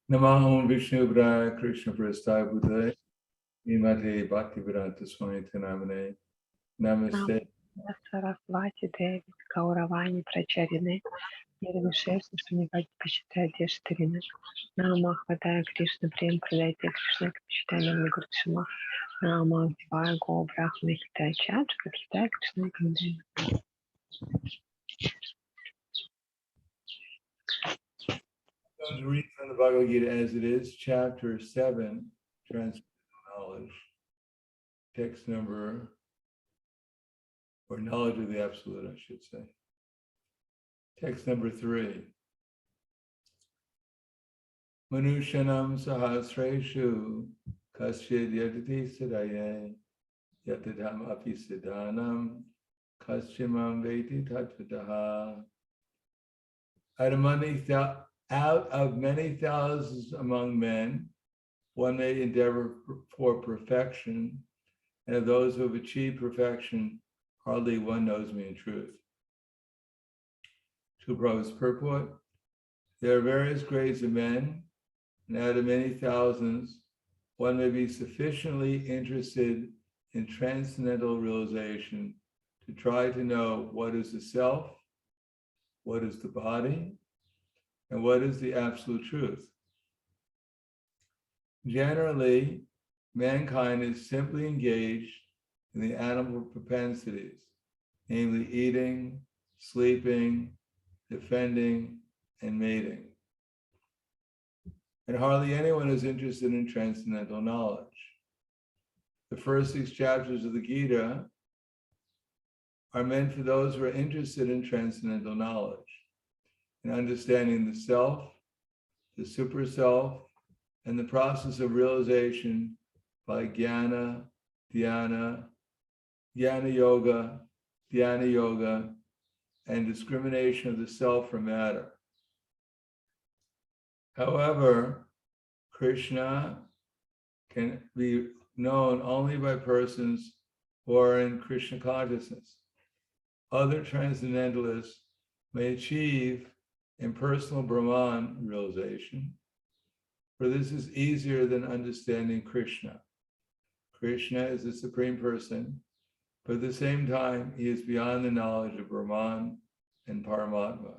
Namaham Vishnu Braya Krishna Prasthaya Buddhaya Imate Bhaktivedanta Swami Tanamane Namaste. Sarasvati Devi Kauravani Pracharine Nirvishesна Шунивади Почитая Дештарина Нама Хватая Кришна Прем Продайте Кришна Почитая Нам Гурдшима Нама Вдевая Го Брахма Хитая Чаджа Хитая Кришна Гандина. I'm going to read from the Bhagavad Gita as it is, chapter 7, Transcendental Knowledge, text number, or knowledge of the Absolute, I should say. Text number 3. Manushanam sahasreshu kasyad yadati siddhaye yatadham api siddhanam kasyamam veti tattvataha. Out of many thousands among men, one may endeavor for perfection, and of those who have achieved perfection, hardly one knows me in truth. To Prabhupada's purport, there are various grades of men, and out of many thousands, one may be sufficiently interested in transcendental realization to try to know what is the self, what is the body, and what is the absolute truth. Generally, mankind is simply engaged in the animal propensities, namely eating, sleeping, defending, and mating. And hardly anyone is interested in transcendental knowledge. The first 6 chapters of the Gita are meant for those who are interested in transcendental knowledge, in understanding the self, the super self, and the process of realization by jnana yoga, and discrimination of the self from matter. However, Krishna can be known only by persons who are in Krishna consciousness. Other transcendentalists may achieve impersonal Brahman realization, for this is easier than understanding Krishna. Krishna is the Supreme Person, but at the same time, he is beyond the knowledge of Brahman and Paramatma.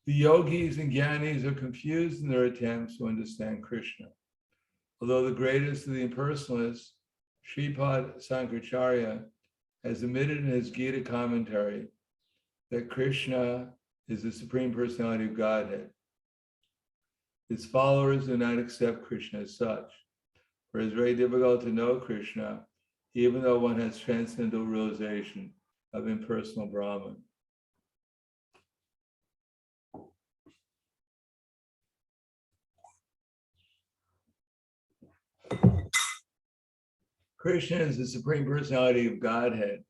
The yogis and jnanis are confused in their attempts to understand Krishna. Although the greatest of the impersonalists, Sripad Sankaracharya, has admitted in his Gita commentary that Krishna is the Supreme Personality of Godhead. His followers do not accept Krishna as such, for it is very difficult to know Krishna, even though one has transcendental realization of impersonal Brahman. Krishna is the Supreme Personality of Godhead,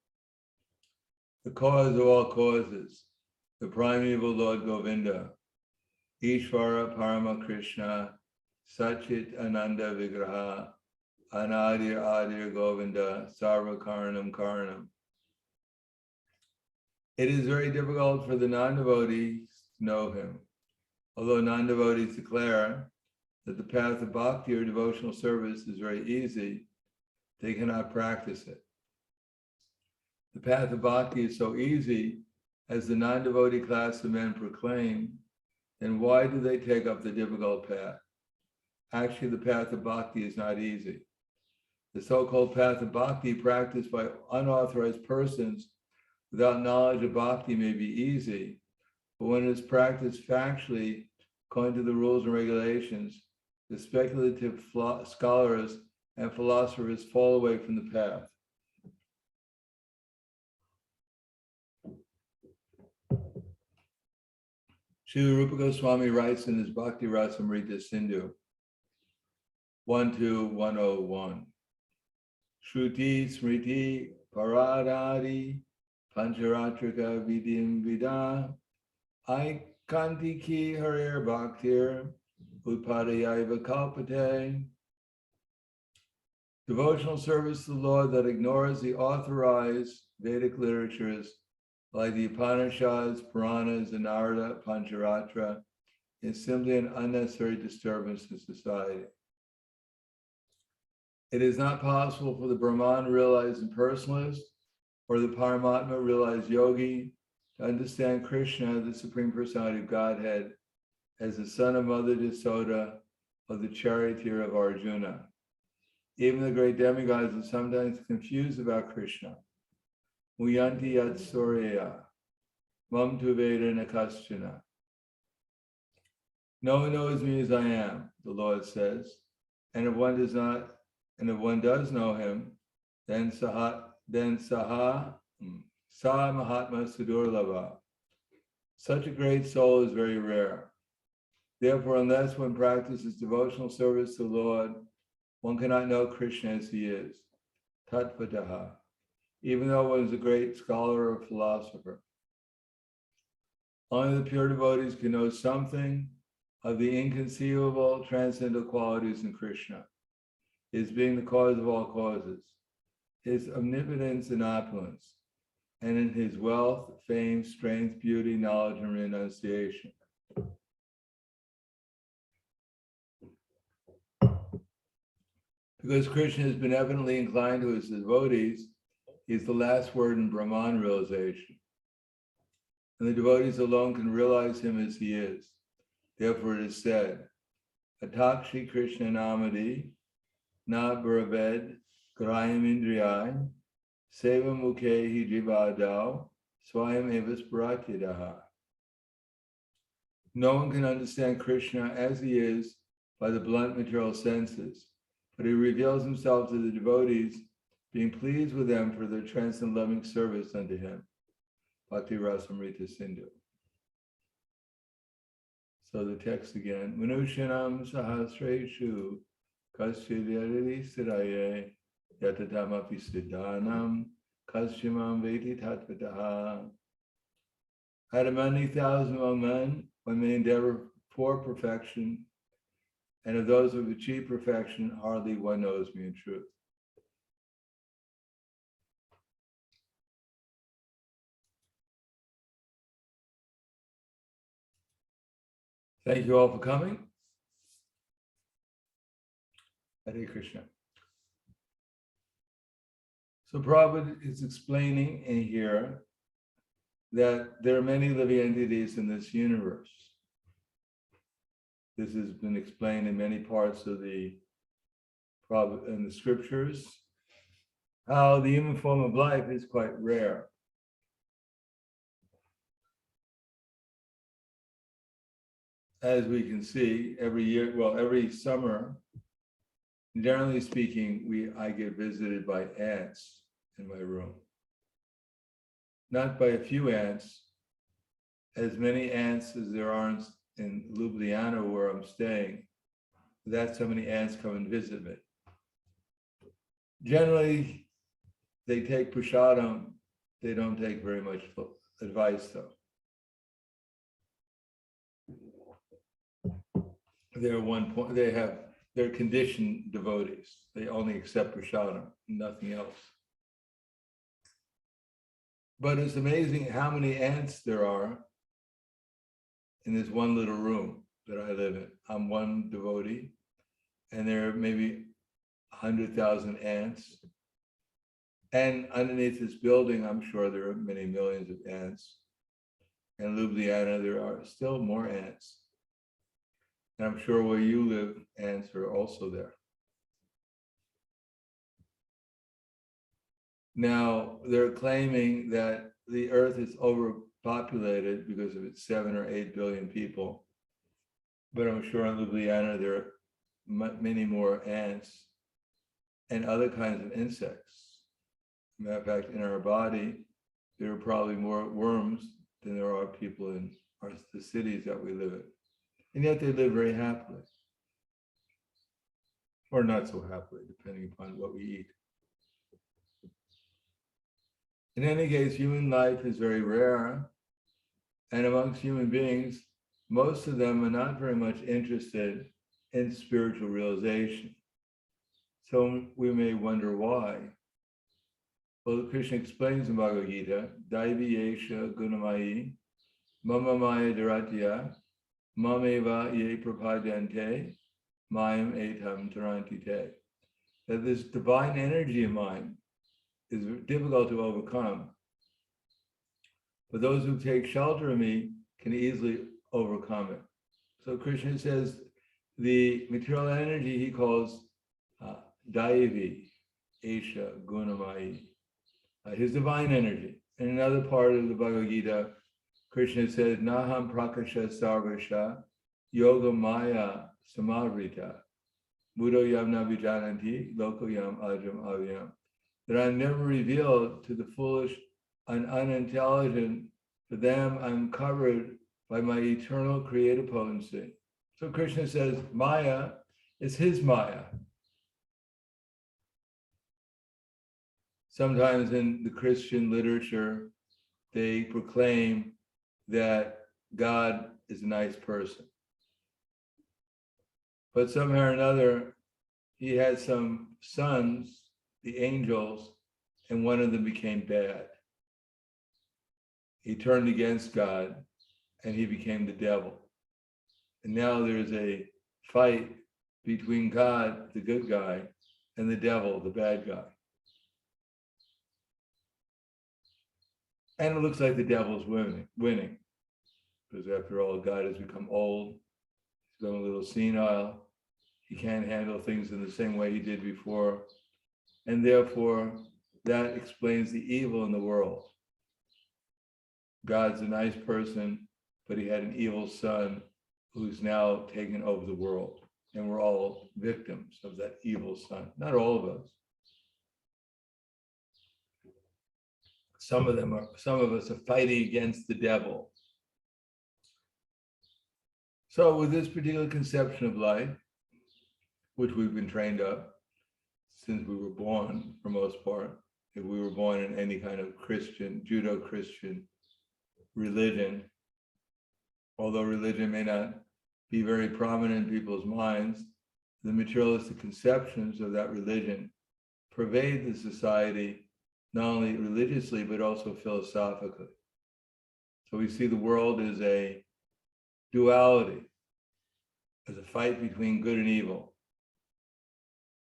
the cause of all causes, the primeval Lord Govinda, Ishvara Parama Krishna, Sachit Ananda Vigraha, Anadir Adir Govinda, Sarva Karanam Karanam. It is very difficult for the non-devotees to know him, although non-devotees declare that the path of bhakti or devotional service is very easy, they cannot practice it. The path of bhakti is so easy, as the non-devotee class of men proclaim, then why do they take up the difficult path? Actually, the path of bhakti is not easy. The so-called path of bhakti practiced by unauthorized persons without knowledge of bhakti may be easy, but when it is practiced factually, according to the rules and regulations, the speculative scholars and philosophers fall away from the path. Srila Rupa Goswami writes in his Bhakti Rasamrita Sindhu 1.2.101, Shruti Smriti Paradari Pancharatrika Vidim Vida Aikantiki Harir Bhaktir Utpadayaiva Kalpate. Devotional service to the Lord that ignores the authorized Vedic literatures like the Upanishads, Puranas, and Narada Pancharatra is simply an unnecessary disturbance to society. It is not possible for the Brahman realized impersonalist or the Paramatma realized yogi to understand Krishna, the Supreme Personality of Godhead, as the son of Mother Yasoda, of the charioteer of Arjuna. Even the great demigods are sometimes confused about Krishna. Muyanti yat surya, mam tu veda nakaschana. No one knows me as I am, the Lord says, and if one does know him, then sa Mahatma Sudurlava. Such a great soul is very rare. Therefore, unless one practices devotional service to the Lord, one cannot know Krishna as he is, Tattvataha, even though one is a great scholar or philosopher. Only the pure devotees can know something of the inconceivable transcendental qualities in Krishna, his being the cause of all causes, his omnipotence and opulence, and in his wealth, fame, strength, beauty, knowledge, and renunciation. Because Krishna is benevolently inclined to his devotees, he is the last word in Brahman realization. And the devotees alone can realize him as he is. Therefore it is said, Atakshi Krishna Namadi, Na Braved, Grayam Indriyai, Seva Mukhe Jivadao, Swayam Evas Bharatyadaha. No one can understand Krishna as he is by the blunt material senses, but he reveals himself to the devotees, being pleased with them for their transcendent loving service unto him. Bhakti Rasamrita Sindhu. So the text again. Manushanam sahasreshu kasyadhyarili siddhaye yatadamapi siddhanam kasyamam veti tattvataha. Out of many thousands among men, one may endeavor for perfection, and of those who have achieved perfection, hardly one knows me in truth. Thank you all for coming. Hare Krishna. So Prabhupada is explaining in here that there are many living entities in this universe. This has been explained in many parts of the scriptures, how the human form of life is quite rare. As we can see, every summer, generally speaking, I get visited by ants in my room. Not by a few ants, as many ants as there are in Ljubljana where I'm staying. That's how many ants come and visit me. Generally, they take prasadam. They don't take very much advice though. They're conditioned devotees. They only accept prasadam, nothing else. But it's amazing how many ants there are in this one little room that I live in. I'm one devotee, and there are maybe 100,000 ants. And underneath this building, I'm sure there are many millions of ants. In Ljubljana, there are still more ants. And I'm sure where you live, ants are also there. Now, they're claiming that the earth is overpopulated because of its 7 or 8 billion people. But I'm sure in Ljubljana, there are many more ants and other kinds of insects. Matter of fact, in our body, there are probably more worms than there are people in the cities that we live in. And yet they live very happily. Or not so happily, depending upon what we eat. In any case, human life is very rare. And amongst human beings, most of them are not very much interested in spiritual realization. So we may wonder why. Well, Krishna explains in Bhagavad Gita, Daivi Yesha Gunamayi, Mama Maya Dharatya, mameva ye prapadante, mayam etam tarantite. That this divine energy of mine is difficult to overcome. But those who take shelter of me can easily overcome it. So Krishna says the material energy he calls Daivi, Esha, Gunamai, his divine energy. In another part of the Bhagavad Gita, Krishna says, Naham Prakasha Sarvasha Yoga Maya Samavrita Buddho Yam Navijananti Loko Yam Ajam Avyam. That I'm never revealed to the foolish and unintelligent. For them, I'm covered by my eternal creative potency. So Krishna says, Maya is his Maya. Sometimes in the Christian literature, they proclaim that God is a nice person. But somehow or another, he had some sons, the angels, and one of them became bad. He turned against God and he became the devil. And now there's a fight between God, the good guy, and the devil, the bad guy. And it looks like the devil's winning. Because after all, God has become old, he's become a little senile, he can't handle things in the same way he did before. And therefore, that explains the evil in the world. God's a nice person, but he had an evil son who's now taken over the world. And we're all victims of that evil son. Not all of us. Some of us are fighting against the devil. So with this particular conception of life, which we've been trained up since we were born, for most part, if we were born in any kind of Christian, Judeo-Christian religion, although religion may not be very prominent in people's minds, the materialistic conceptions of that religion pervade the society, not only religiously, but also philosophically. So we see the world as a duality, as a fight between good and evil.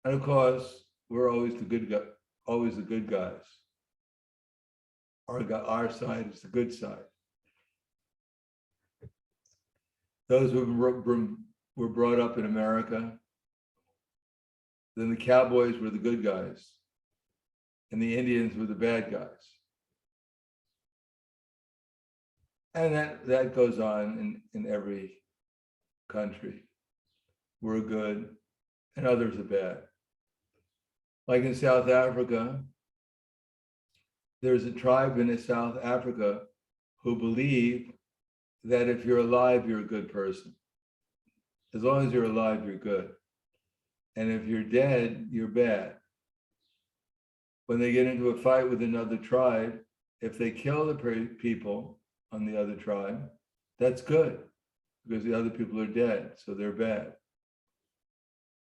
And of course, we're always the good guys. Our side is the good side. Those who were brought up in America, then the cowboys were the good guys, and the Indians were the bad guys. And that goes on in every country. We're good, and others are bad. Like in South Africa, there's a tribe in South Africa who believe that if you're alive, you're a good person. As long as you're alive, you're good. And if you're dead, you're bad. When they get into a fight with another tribe, if they kill the people on the other tribe, that's good, because the other people are dead, so they're bad.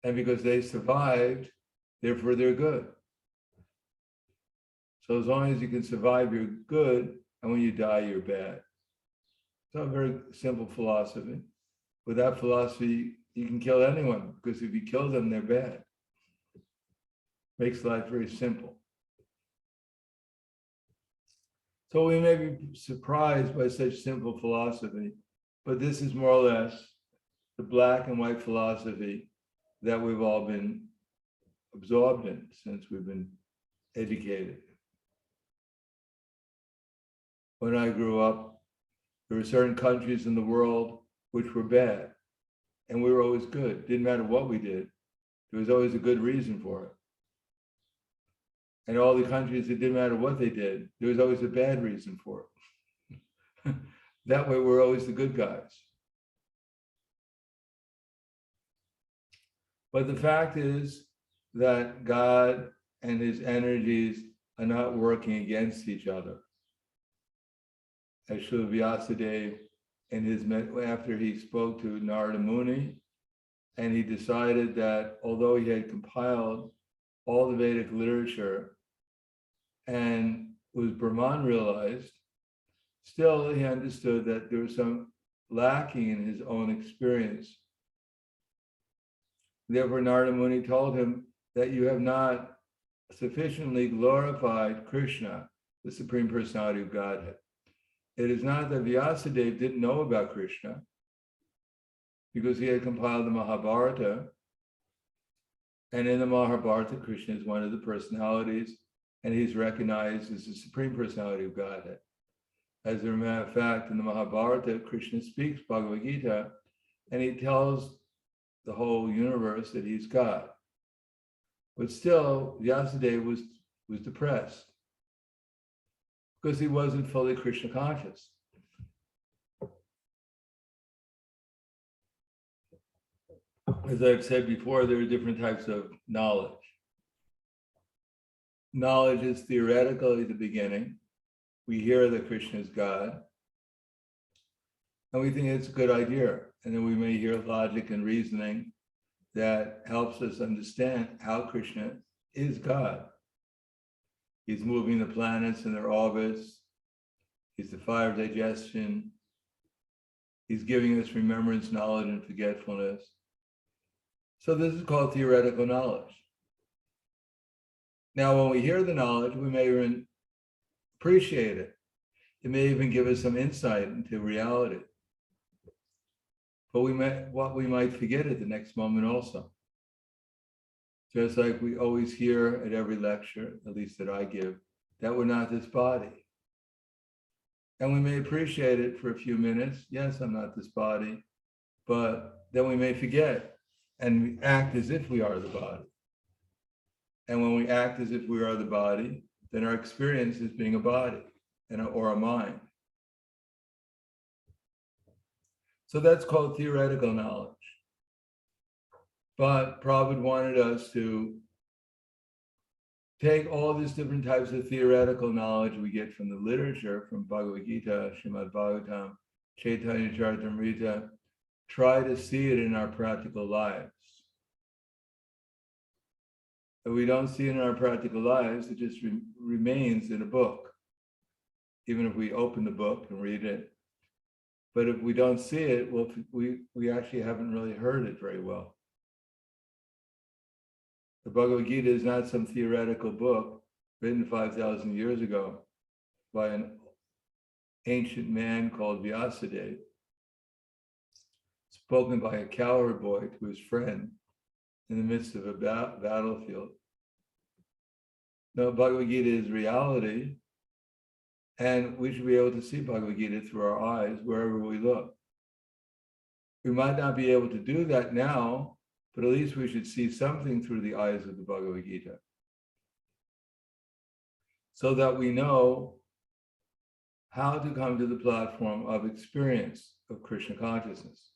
And because they survived, therefore they're good. So as long as you can survive, you're good, and when you die, you're bad. It's a very simple philosophy. With that philosophy, you can kill anyone, because if you kill them, they're bad. Makes life very simple. So we may be surprised by such simple philosophy, but this is more or less the black and white philosophy that we've all been absorbed in since we've been educated. When I grew up, there were certain countries in the world which were bad, and we were always good. Didn't matter what we did, there was always a good reason for it. And all the countries, it didn't matter what they did, there was always a bad reason for it. That way, we're always the good guys. But the fact is that God and his energies are not working against each other. As Srila Vyasadeva, after he spoke to Narada Muni, and he decided that although he had compiled all the Vedic literature and was Brahman realized, still he understood that there were some lacking in his own experience. Therefore, Narada Muni told him that you have not sufficiently glorified Krishna, the Supreme Personality of Godhead. It is not that Vyasadeva didn't know about Krishna, because he had compiled the Mahabharata, and in the Mahabharata, Krishna is one of the personalities, and he's recognized as the Supreme Personality of Godhead. As a matter of fact, in the Mahabharata, Krishna speaks Bhagavad Gita, and he tells the whole universe that he's God. But still, Vyasadeva was depressed because he wasn't fully Krishna conscious. As I've said before, there are different types of knowledge. Knowledge is theoretical at the beginning. We hear that Krishna is God, and we think it's a good idea. And then we may hear logic and reasoning that helps us understand how Krishna is God. He's moving the planets in their orbits. He's the fire of digestion. He's giving us remembrance, knowledge, and forgetfulness. So this is called theoretical knowledge. Now, when we hear the knowledge, we may even appreciate it. It may even give us some insight into reality. But we might forget it the next moment also. Just like we always hear at every lecture, at least that I give, that we're not this body. And we may appreciate it for a few minutes. Yes, I'm not this body. But then we may forget and act as if we are the body. And when we act as if we are the body, then our experience is being a body or a mind. So that's called theoretical knowledge. But Prabhupada wanted us to take all these different types of theoretical knowledge we get from the literature, from Bhagavad Gita, Srimad Bhagavatam, Chaitanya Charitamrita, try to see it in our practical lives. If we don't see it in our practical lives, it just remains in a book, even if we open the book and read it. But if we don't see it, well, we actually haven't really heard it very well. The Bhagavad Gita is not some theoretical book written 5,000 years ago by an ancient man called Vyasadeva, spoken by a cowherd boy to his friend in the midst of a battlefield. No, Bhagavad Gita is reality, and we should be able to see Bhagavad Gita through our eyes wherever we look. We might not be able to do that now, but at least we should see something through the eyes of the Bhagavad Gita, so that we know how to come to the platform of experience of Krishna consciousness.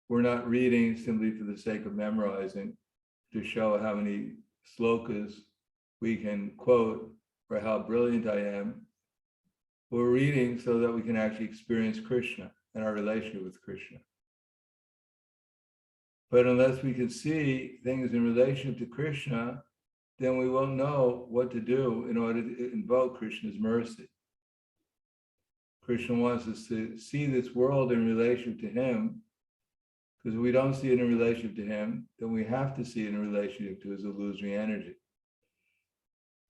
We're not reading simply for the sake of memorizing, to show how many slokas we can quote or how brilliant I am. We're reading so that we can actually experience Krishna and our relationship with Krishna. But unless we can see things in relation to Krishna, then we won't know what to do in order to invoke Krishna's mercy. Krishna wants us to see this world in relation to him, because if we don't see it in relationship to him, then we have to see it in relationship to his illusory energy.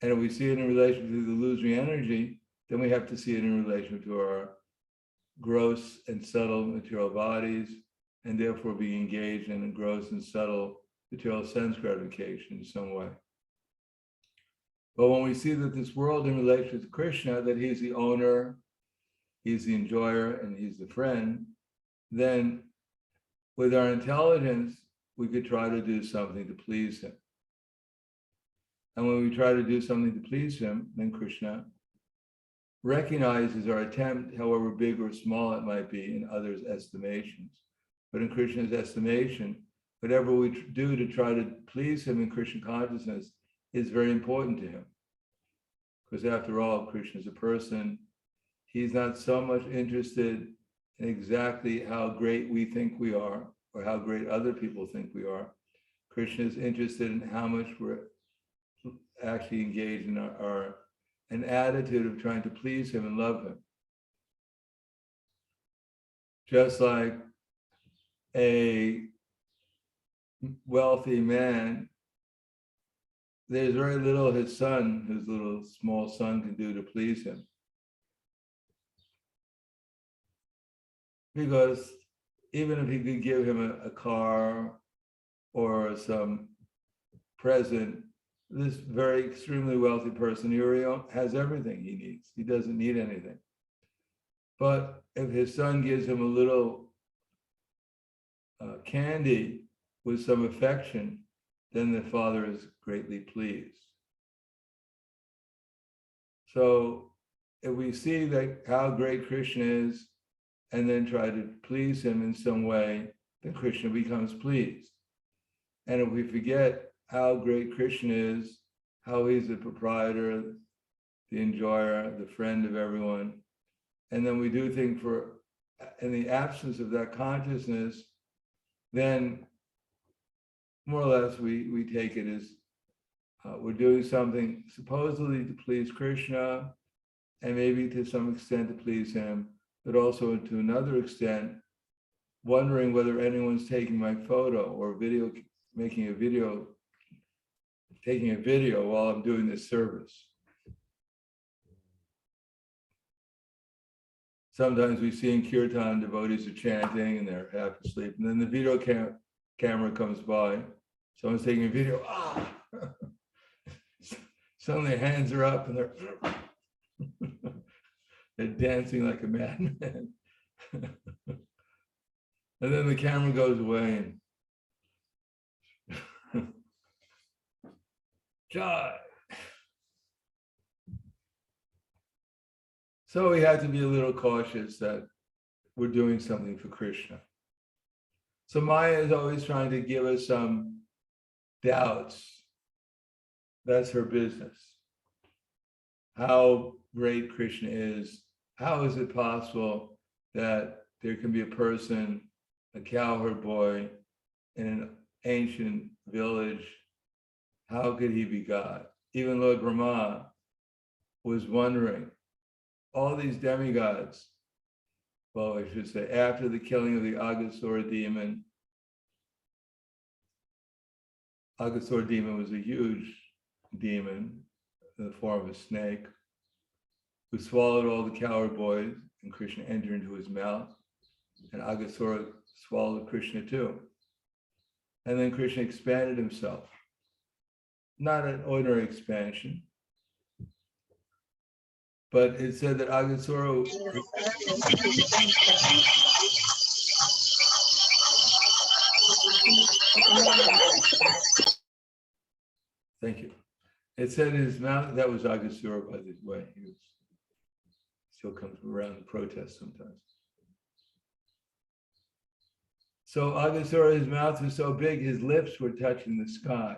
And if we see it in relation to the illusory energy, then we have to see it in relation to our gross and subtle material bodies, and therefore be engaged in gross and subtle material sense gratification in some way. But when we see that this world in relation to Krishna, that he's the owner, he's the enjoyer, and he's the friend, then with our intelligence, we could try to do something to please him. And when we try to do something to please him, then Krishna recognizes our attempt, however big or small it might be in others' estimations. But in Krishna's estimation, whatever we do to try to please him in Krishna consciousness is very important to him. Because after all, Krishna is a person. He's not so much interested in exactly how great we think we are or how great other people think we are. Krishna is interested in how much we're actually engaged in an attitude of trying to please him and love him. just like a wealthy man, there's very little his little small son can do to please him. Because even if he could give him a car or some present, this very extremely wealthy person, Uriel, has everything he needs. He doesn't need anything. But if his son gives him a little candy with some affection, then the father is greatly pleased. So if we see that how great Krishna is, and then try to please him in some way, then Krishna becomes pleased. And if we forget how great Krishna is, how he's the proprietor, the enjoyer, the friend of everyone, and then we do things in the absence of that consciousness, then more or less we take it as we're doing something supposedly to please Krishna, and maybe to some extent to please him, but also to another extent, wondering whether anyone's taking my photo or taking a video while I'm doing this service. Sometimes we see in kirtan, devotees are chanting and they're half asleep, and then the video camera comes by, someone's taking a video, suddenly their hands are up and they're dancing like a madman. And then the camera goes away and Jai. So we have to be a little cautious that we're doing something for Krishna. So Maya is always trying to give us some doubts. That's her business. How great Krishna is. How is it possible that there can be a person, a cowherd boy, in an ancient village? How could he be God? Even Lord Brahma was wondering, all these demigods, well, I should say, after the killing of the Aghasura demon was a huge demon in the form of a snake who swallowed all the cowherd boys, and Krishna entered into his mouth, and Aghasura swallowed Krishna too. And then Krishna expanded himself. Not an ordinary expansion, but it said that Aghasura thank you. It said in his mouth, that was Aghasura, by the way. He still comes around the protest sometimes. So Aghasura, his mouth was so big, his lips were touching the sky.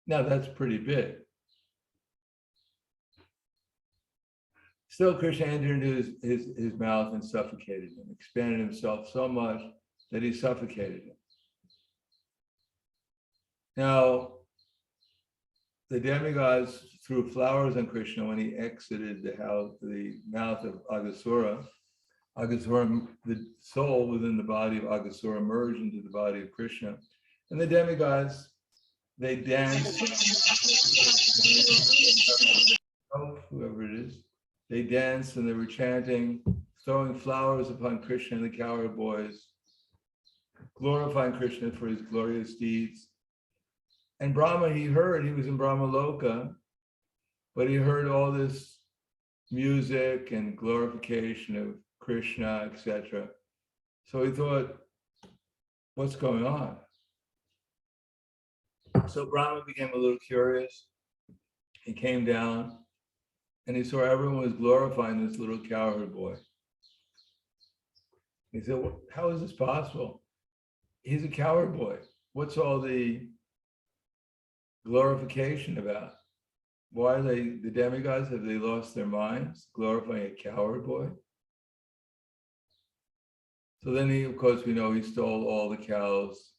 Now that's pretty big. Still, Krishna entered into his mouth and suffocated him, expanded himself so much that he suffocated him. Now, the demigods threw flowers on Krishna when he exited the mouth of Aghasura. Aghasura, the soul within the body of Aghasura merged into the body of Krishna. And the demigods, they danced, whoever it is, they danced and they were chanting, throwing flowers upon Krishna and the cowherd boys, glorifying Krishna for his glorious deeds. And Brahma, he was in Brahma Loka, but he heard all this music and glorification of Krishna, etc. So he thought, what's going on? So Brahma became a little curious. He came down and he saw everyone was glorifying this little cowherd boy. He said, how is this possible? He's a cowherd boy. What's all the glorification about? Why are the demigods, have they lost their minds glorifying a cowherd boy? So then he, of course, we know he stole all the cows,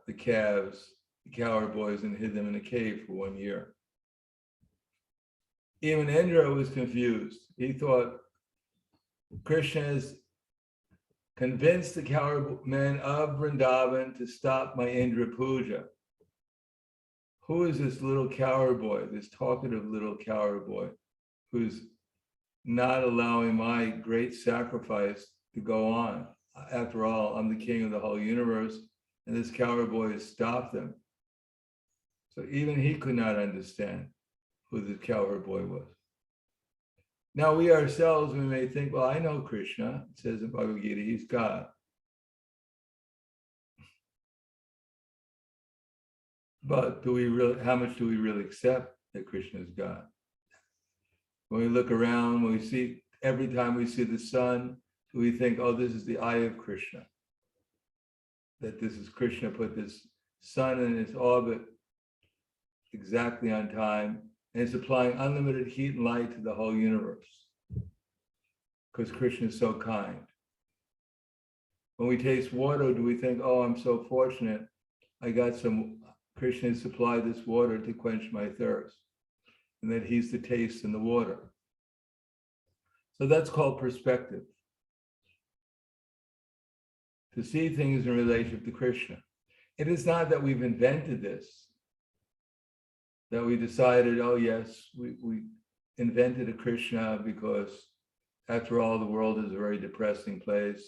the calves, the cowherd boys, and hid them in a cave for 1 year. Even Indra was confused. He thought Krishna is convince the coward men of Vrindavan to stop my Indra Puja. Who is this little coward boy, this talkative little coward boy, who's not allowing my great sacrifice to go on? After all, I'm the king of the whole universe, and this coward boy has stopped them. So even he could not understand who the coward boy was. Now we ourselves, we may think, well, I know Krishna. It says in Bhagavad Gita, he's God. But do we really, how much do we really accept that Krishna is God? When we look around, when we see, every time we see the sun, do we think, oh, this is the eye of Krishna? That this is Krishna put this sun in its orbit exactly on time, and it's applying unlimited heat and light to the whole universe because Krishna is so kind. When we taste water, do we think, oh, I'm so fortunate, I got some, Krishna supplied this water to quench my thirst, and that he's the taste in the water. So that's called perspective. To see things in relationship to Krishna. It is not that we've invented this, that we decided, oh yes, we invented a Krishna because after all, the world is a very depressing place.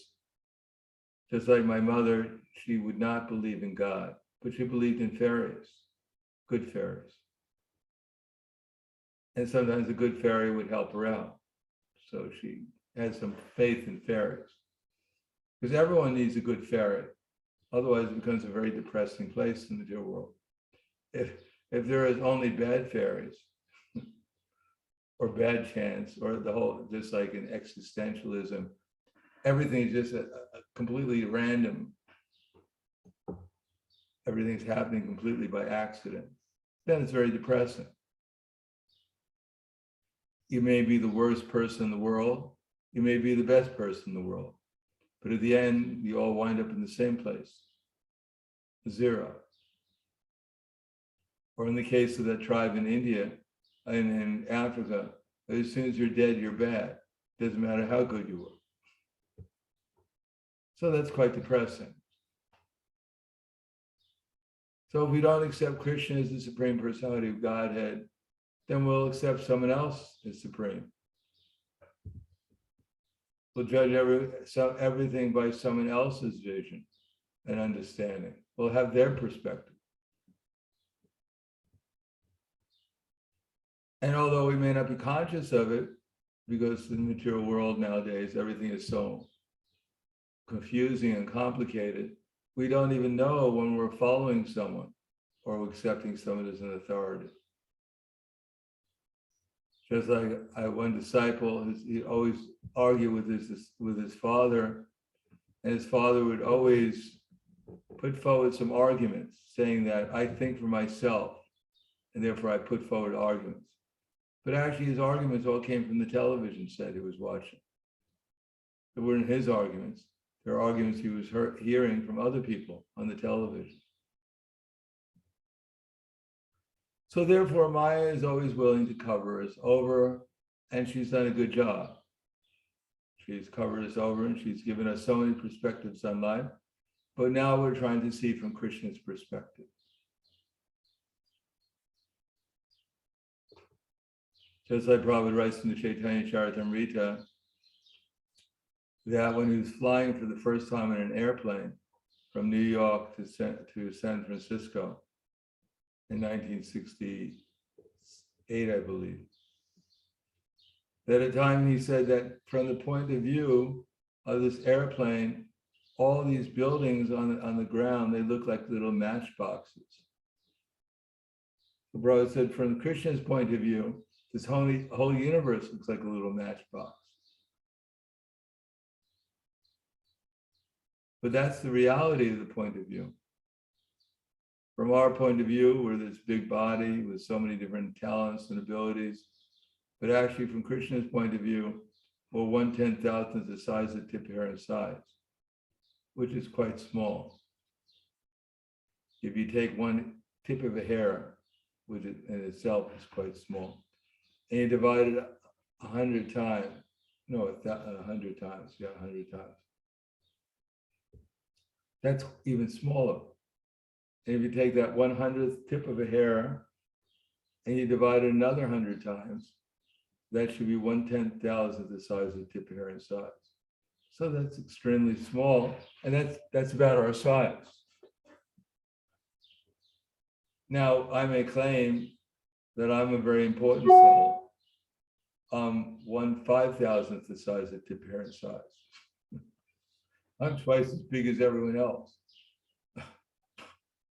Just like my mother, she would not believe in God, but she believed in fairies, good fairies. And sometimes a good fairy would help her out. So she had some faith in fairies. Because everyone needs a good fairy. Otherwise it becomes a very depressing place in the material world. If there is only bad fairies, or bad chance, or the whole, just like in existentialism, everything is just a completely random. Everything's happening completely by accident. Then it's very depressing. You may be the worst person in the world. You may be the best person in the world. But at the end, you all wind up in the same place, zero. Or in the case of that tribe in India and in Africa, as soon as you're dead, you're bad. Doesn't matter how good you were. So that's quite depressing. So if we don't accept Krishna as the Supreme Personality of Godhead, then we'll accept someone else as supreme. We'll judge everything by someone else's vision and understanding. We'll have their perspective. And although we may not be conscious of it, because in the material world nowadays, everything is so confusing and complicated, we don't even know when we're following someone or accepting someone as an authority. Just like one disciple, he always argued with his father, and his father would always put forward some arguments, saying that I think for myself, and therefore I put forward arguments. But actually his arguments all came from the television set he was watching. They weren't his arguments. They're arguments he was hearing from other people on the television. So therefore, Maya is always willing to cover us over, and she's done a good job. She's covered us over, and she's given us so many perspectives on life. But now we're trying to see from Krishna's perspective. Just like Prabhupada writes in the Chaitanya Charitamrita, that when he was flying for the first time in an airplane from New York to San Francisco in 1968, I believe, that at a time he said that from the point of view of this airplane, all these buildings on the ground, they look like little matchboxes. The Prabhupada said, from Krishna's point of view, this whole universe looks like a little matchbox. But that's the reality of the point of view. From our point of view, we're this big body with so many different talents and abilities. But actually, from Krishna's point of view, well, 1/10,000th the size of tip hair and size, which is quite small. If you take one tip of a hair, which in itself is quite small, and you divide it 100 times, no, 100 times, yeah, 100 times. That's even smaller. And if you take that 100th tip of a hair and you divide it another 100 times, that should be 1/10,000th the size of the tip of hair in size. So that's extremely small, and that's about our size. Now, I may claim that I'm a very important soul. I'm 1/5000th the size of the tip of hair in size. I'm twice as big as everyone else.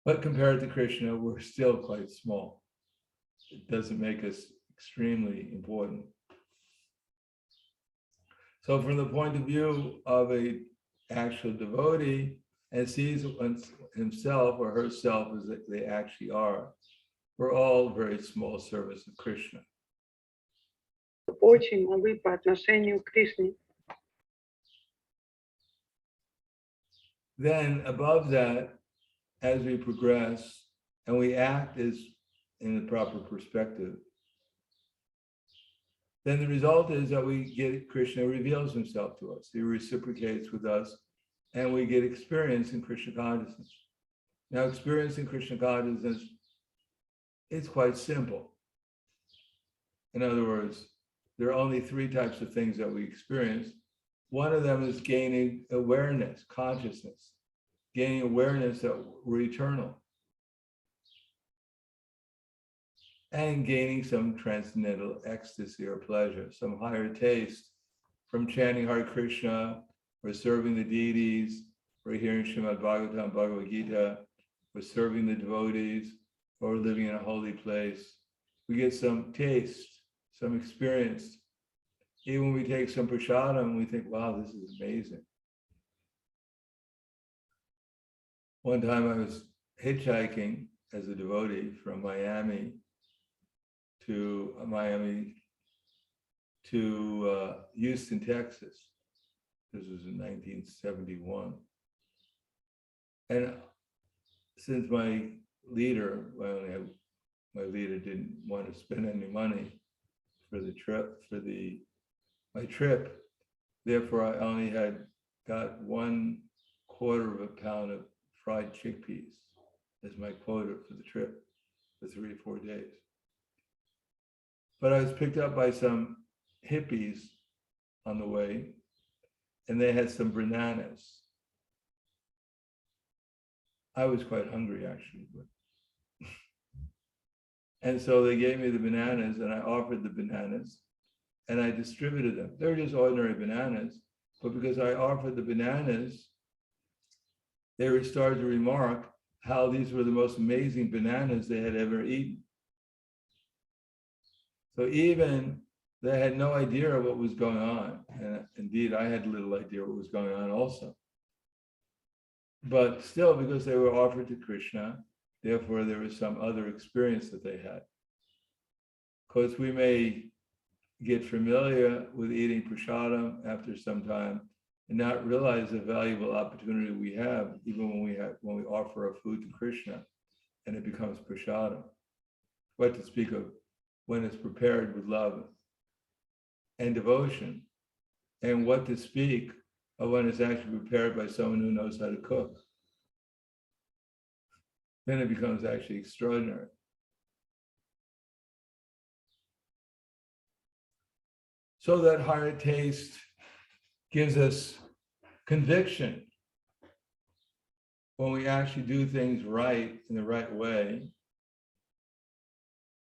But compared to Krishna, we're still quite small. It doesn't make us extremely important. So from the point of view of an actual devotee, and sees himself or herself as they actually are, we're all very small service of Krishna. Очень малы по отношению к Кришне. Then above that, as we progress and we act as in the proper perspective, then the result is that we get Krishna reveals himself to us. He reciprocates with us and we get experience in Krishna consciousness. Now, experience in Krishna consciousness is quite simple. In other words, there are only three types of things that we experience. One of them is gaining awareness, consciousness, gaining awareness that we're eternal, and gaining some transcendental ecstasy or pleasure, some higher taste from chanting Hare Krishna, or serving the deities, or hearing Srimad Bhagavatam, Bhagavad Gita, or serving the devotees, or living in a holy place. We get some taste, some experience. Even when we take some prasadam, we think, wow, this is amazing. One time I was hitchhiking as a devotee from Miami to Houston, Texas. This was in 1971. And since my leader didn't want to spend any money for the trip, my trip, therefore I only had got 1/4 of a pound of fried chickpeas as my quota for the trip for 3 or 4 days. But I was picked up by some hippies on the way, and they had some bananas. I was quite hungry, actually. And so they gave me the bananas, and I offered the bananas, and I distributed them. They were just ordinary bananas, but because I offered the bananas, they were starting to remark how these were the most amazing bananas they had ever eaten. So even they had no idea what was going on. And indeed, I had little idea what was going on also. But still, because they were offered to Krishna, therefore there was some other experience that they had. Because we may get familiar with eating prasadam after some time and not realize the valuable opportunity we have, even when we offer our food to Krishna and it becomes prasadam. What to speak of when it's prepared with love and devotion, and what to speak of when it's actually prepared by someone who knows how to cook. Then it becomes actually extraordinary. So that higher taste gives us conviction when we actually do things right in the right way.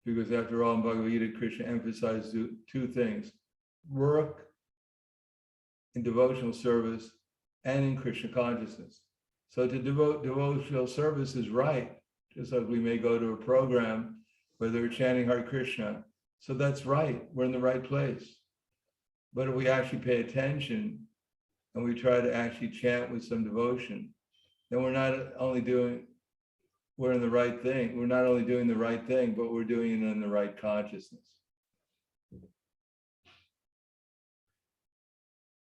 Because after all, in Bhagavad Gita, Krishna emphasized two things: work in devotional service and in Krishna consciousness. So to devote devotional service is right, just like we may go to a program where they're chanting Hare Krishna. So that's right, we're in the right place. But if we actually pay attention and we try to actually chant with some devotion, then we're in the right thing. We're not only doing the right thing, but we're doing it in the right consciousness.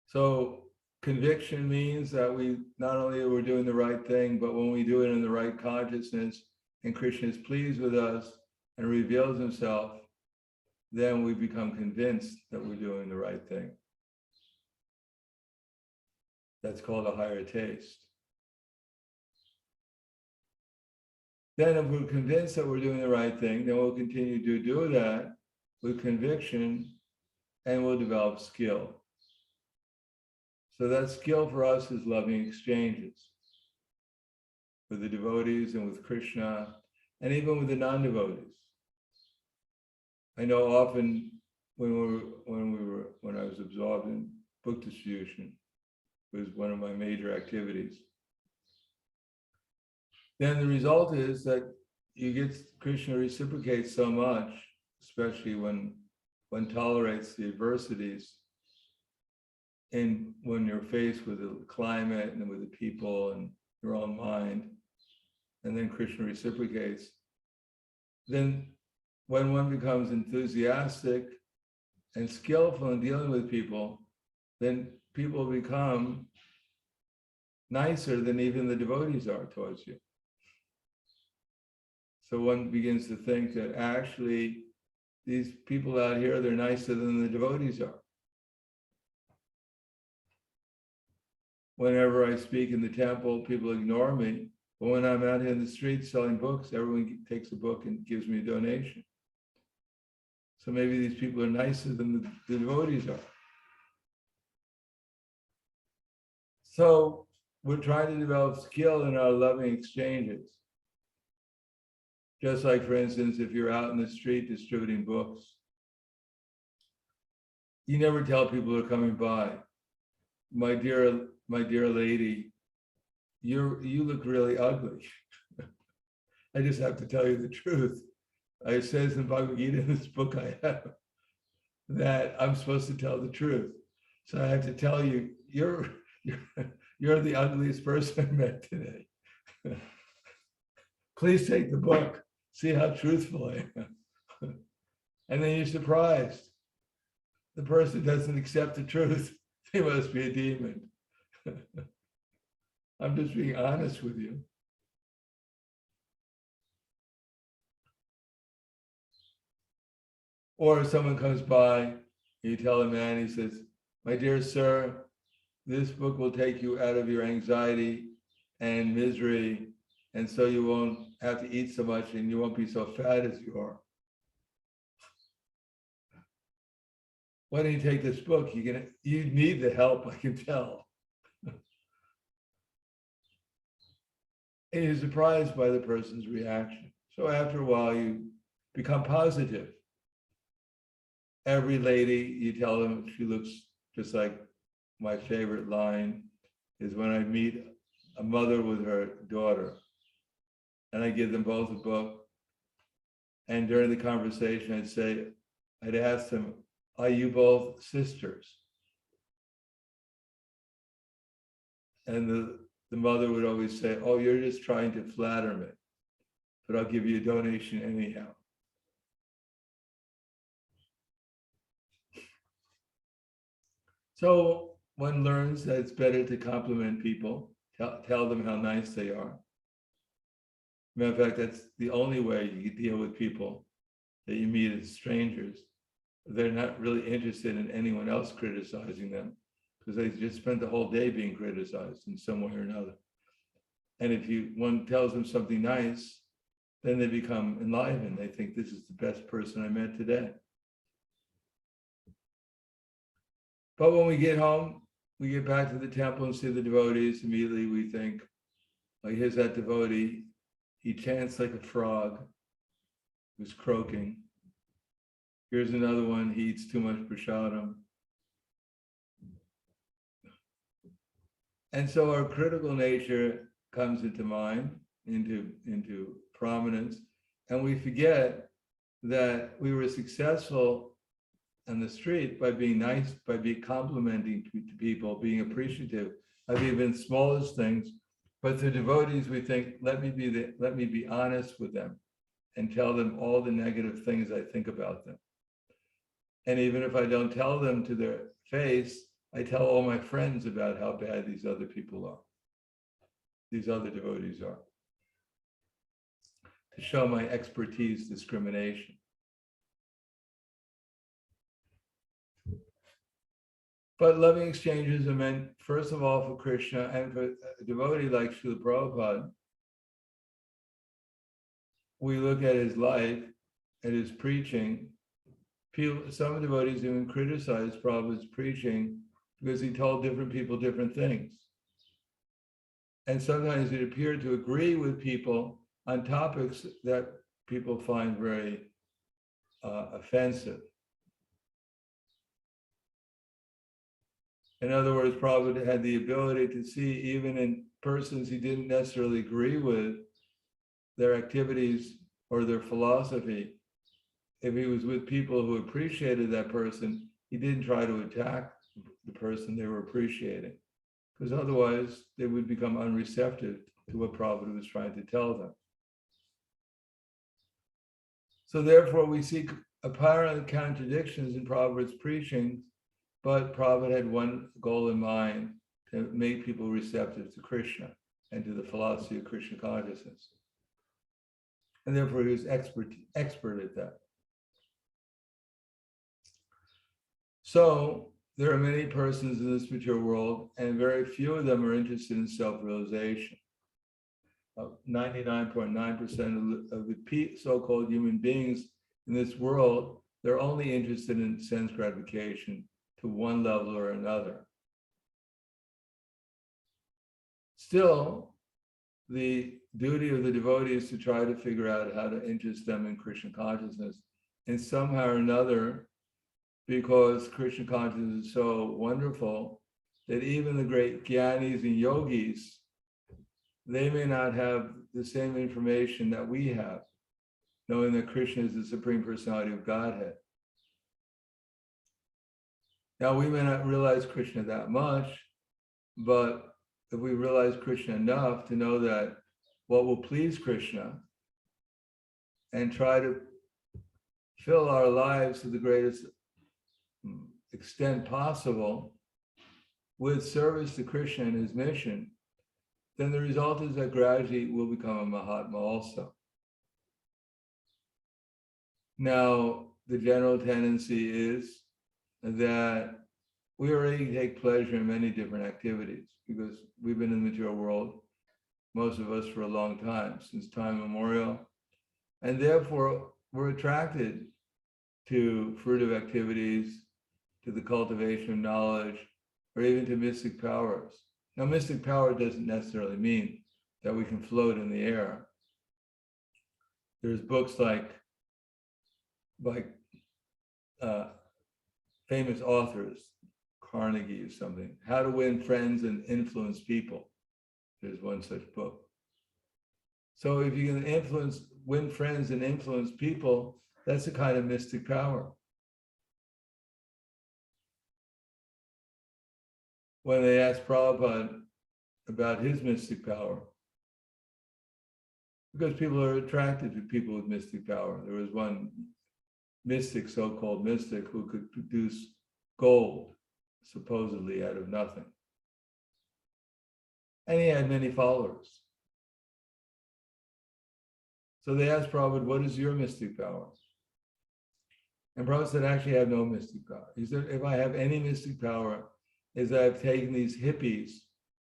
So conviction means that we not only are we doing the right thing, but when we do it in the right consciousness and Krishna is pleased with us and reveals himself, then we become convinced that we're doing the right thing. That's called a higher taste. Then if we're convinced that we're doing the right thing, then we'll continue to do that with conviction, and we'll develop skill. So that skill for us is loving exchanges with the devotees and with Krishna, and even with the non-devotees. I know often when I was absorbed in book distribution, it was one of my major activities. Then the result is that you get Krishna reciprocates so much, especially when one tolerates the adversities, and when you're faced with the climate and with the people and your own mind, and then Krishna reciprocates. Then when one becomes enthusiastic and skillful in dealing with people, then people become nicer than even the devotees are towards you. So one begins to think that actually these people out here, they're nicer than the devotees are. Whenever I speak in the temple, people ignore me. But when I'm out here in the streets selling books, everyone takes a book and gives me a donation. So maybe these people are nicer than the devotees are. So we're trying to develop skill in our loving exchanges. Just like, for instance, if you're out in the street distributing books, you never tell people who are coming by, my dear lady, you look really ugly. I just have to tell you the truth. It says in Bhagavad Gita, in this book I have, that I'm supposed to tell the truth. So I have to tell you, you're the ugliest person I met today. Please take the book. See how truthful I am. And then you're surprised. The person doesn't accept the truth. They must be a demon. I'm just being honest with you. Or if someone comes by, you tell a man, he says, my dear sir, this book will take you out of your anxiety and misery, and so you won't have to eat so much and you won't be so fat as you are. Why don't you take this book? You need the help, I can tell. And you're surprised by the person's reaction. So after a while, you become positive. Every lady, you tell them she looks just like, my favorite line is when I meet a mother with her daughter, and I give them both a book. And during the conversation, I'd ask them, are you both sisters? And the mother would always say, oh, you're just trying to flatter me, but I'll give you a donation anyhow. So one learns that it's better to compliment people, tell them how nice they are. Matter of fact, that's the only way you deal with people that you meet as strangers. They're not really interested in anyone else criticizing them, because they just spent the whole day being criticized in some way or another. And if one tells them something nice, then they become enlivened. They think, this is the best person I met today. But when we get home, we get back to the temple and see the devotees, immediately we think, like, here's that devotee, he chants like a frog, who's croaking. Here's another one, he eats too much prasadam. And so our critical nature comes into mind, into prominence, and we forget that we were successful on the street by being nice, by being complimenting to people, being appreciative of even smallest things. But the devotees, we think, let me be honest with them and tell them all the negative things I think about them. And even if I don't tell them to their face, I tell all my friends about how bad these other people are, these other devotees are, to show my expertise discrimination. But loving exchanges are meant, first of all, for Krishna and for a devotee like Srila Prabhupada. we look at his life, at his preaching, some devotees even criticize Prabhupada's preaching because he told different people different things. And sometimes it appeared to agree with people on topics that people find very offensive. In other words, Prabhupada had the ability to see, even in persons he didn't necessarily agree with, their activities or their philosophy. If he was with people who appreciated that person, he didn't try to attack the person they were appreciating, because otherwise they would become unreceptive to what Prabhupada was trying to tell them. So therefore, we see apparent contradictions in Prabhupada's preachings, but Prabhupada had one goal in mind: to make people receptive to Krishna and to the philosophy of Krishna consciousness. And therefore, he was expert at that. So there are many persons in this material world, and very few of them are interested in self-realization. 99.9% of the so-called human beings in this world, they're only interested in sense gratification to one level or another. Still, the duty of the devotee is to try to figure out how to interest them in Krishna consciousness in somehow or another, because Krishna consciousness is so wonderful that even the great jnanis and yogis, they may not have the same information that we have, knowing that Krishna is the Supreme Personality of Godhead. Now, we may not realize Krishna that much, but if we realize Krishna enough to know that what will please Krishna, and try to fill our lives to the greatest extent possible with service to Krishna and his mission, then the result is that gradually we'll become a Mahatma also. Now, the general tendency is that we already take pleasure in many different activities, because we've been in the material world, most of us, for a long time, since time immemorial, and therefore we're attracted to fruitive activities, to the cultivation of knowledge, or even to mystic powers. Now, mystic power doesn't necessarily mean that we can float in the air. There's books like famous authors, Carnegie or something, How to Win Friends and Influence People. There's one such book. So if you can win friends and influence people, that's a kind of mystic power. When they asked Prabhupada about his mystic power, because people are attracted to people with mystic power. There was one mystic, so-called mystic, who could produce gold, supposedly out of nothing. And he had many followers. So they asked Prabhupada, what is your mystic power? And Prabhupada said, actually, I have no mystic power. He said, if I have any mystic power, is that I've taken these hippies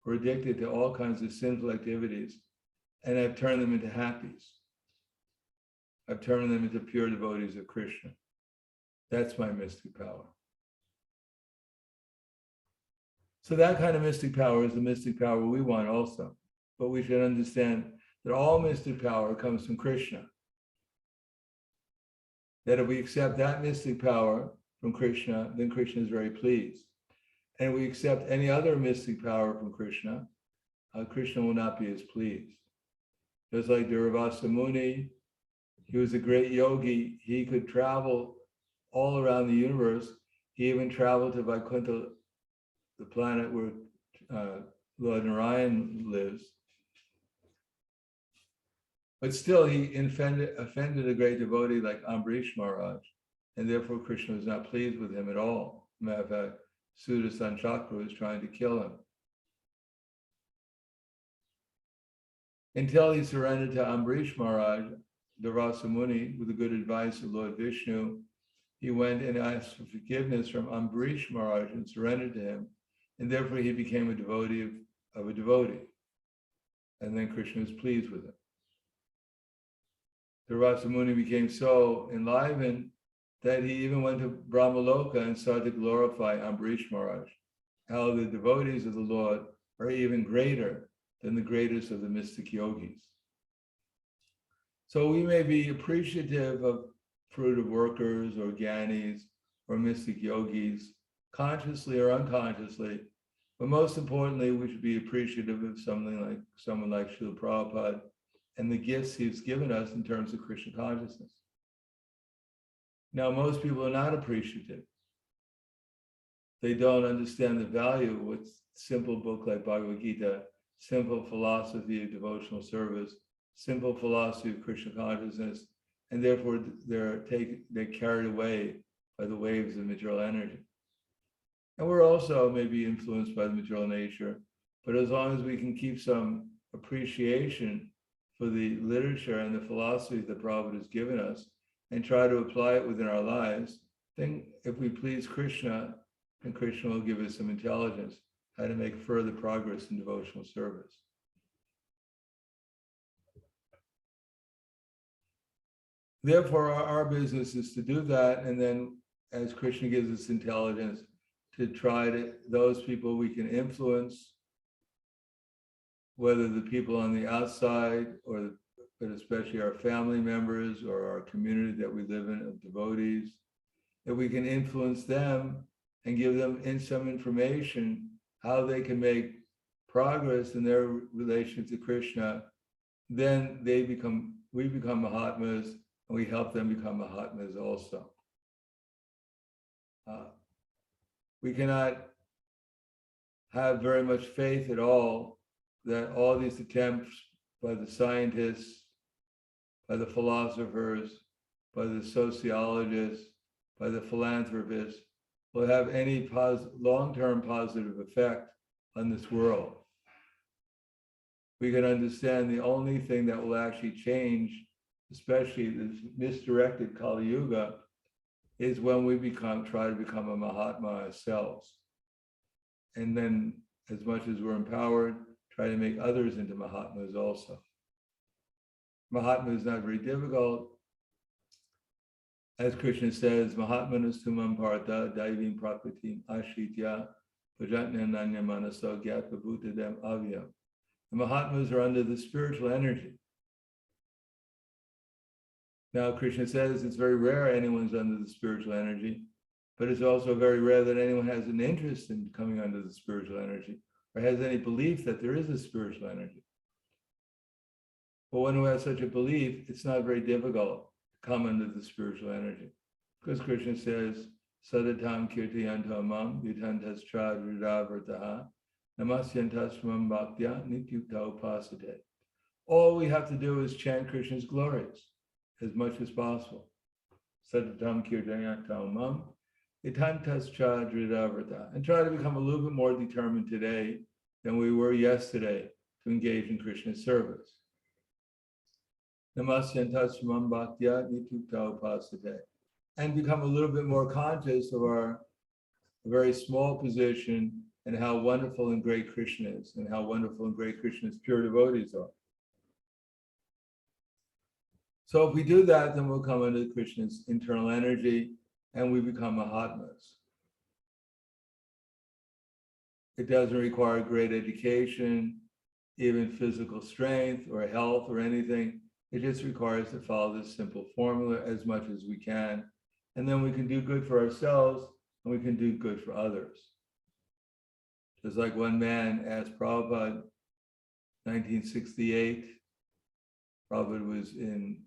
who are addicted to all kinds of sinful activities, and I've turned them into happies. I've turned them into pure devotees of Krishna. That's my mystic power. So that kind of mystic power is the mystic power we want also. But we should understand that all mystic power comes from Krishna. That if we accept that mystic power from Krishna, then Krishna is very pleased. And if we accept any other mystic power from Krishna, Krishna will not be as pleased. Just like Durvasa Muni, he was a great yogi. He could travel all around the universe. He even traveled to Vaikuntha, the planet where Lord Narayan lives. But still, he offended a great devotee like Ambarish Maharaj, and therefore Krishna was not pleased with him at all. Matter of fact, Sudarshan Chakra was trying to kill him. Until he surrendered to Ambarish Maharaj, Durvasa Muni, with the good advice of Lord Vishnu, he went and asked for forgiveness from Ambarish Maharaj and surrendered to him, and therefore he became a devotee of a devotee. And then Krishna was pleased with him. Durvasa Muni became so enlivened that he even went to Brahmaloka and started to glorify Ambarish Maharaj, how the devotees of the Lord are even greater than the greatest of the mystic yogis. So we may be appreciative of fruitive workers or gyanis or mystic yogis, consciously or unconsciously, but most importantly, we should be appreciative of someone like Srila Prabhupada and the gifts he's given us in terms of Krishna consciousness. Now, most people are not appreciative. They don't understand the value of what simple book like Bhagavad Gita, simple philosophy of devotional service, simple philosophy of Krishna consciousness, and therefore they're carried away by the waves of material energy. And we're also maybe influenced by the material nature, but as long as we can keep some appreciation for the literature and the philosophy that Prabhupada has given us and try to apply it within our lives, then if we please Krishna, then Krishna will give us some intelligence how to make further progress in devotional service. Therefore, our business is to do that, and then as Krishna gives us intelligence, to try to, those people we can influence, whether the people on the outside but especially our family members or our community that we live in of devotees, if we can influence them and give them some information how they can make progress in their relationship to Krishna, then we become Mahatmas, and we help them become Mahatmas also. We cannot have very much faith at all that all these attempts by the scientists, by the philosophers, by the sociologists, by the philanthropists will have any long-term positive effect on this world. We can understand the only thing that will actually change, especially this misdirected Kali Yuga, is when we try to become a Mahatma ourselves. And then, as much as we're empowered, try to make others into Mahatmas also. Mahatma is not very difficult. As Krishna says, Mahatmanas tumam partha daivim prakritim ashritya bhajatnananya manaso gyatva bhutadam avyam. The Mahatmas are under the spiritual energy. Now, Krishna says it's very rare anyone's under the spiritual energy, but it's also very rare that anyone has an interest in coming under the spiritual energy or has any belief that there is a spiritual energy. But when we have such a belief, it's not very difficult to come under the spiritual energy. Because Krishna says, Sadatam kirtiyanto mam yutantas chadridavartaha namasyantasmam bhaktya nityukta upasate. All we have to do is chant Krishna's glories as much as possible. Sadatam kirtiyanto mam yutantas chadridavartaha. And try to become a little bit more determined today than we were yesterday to engage in Krishna's service. Namasyantasmam bhaktya nityukta upasate. And become a little bit more conscious of our very small position and how wonderful and great Krishna is, and how wonderful and great Krishna's pure devotees are. So if we do that, then we'll come under Krishna's internal energy and we become Mahatmas. It doesn't require great education, even physical strength or health or anything. It just requires to follow this simple formula as much as we can. And then we can do good for ourselves and we can do good for others. Just like one man asked Prabhupada, 1968, Prabhupada was in,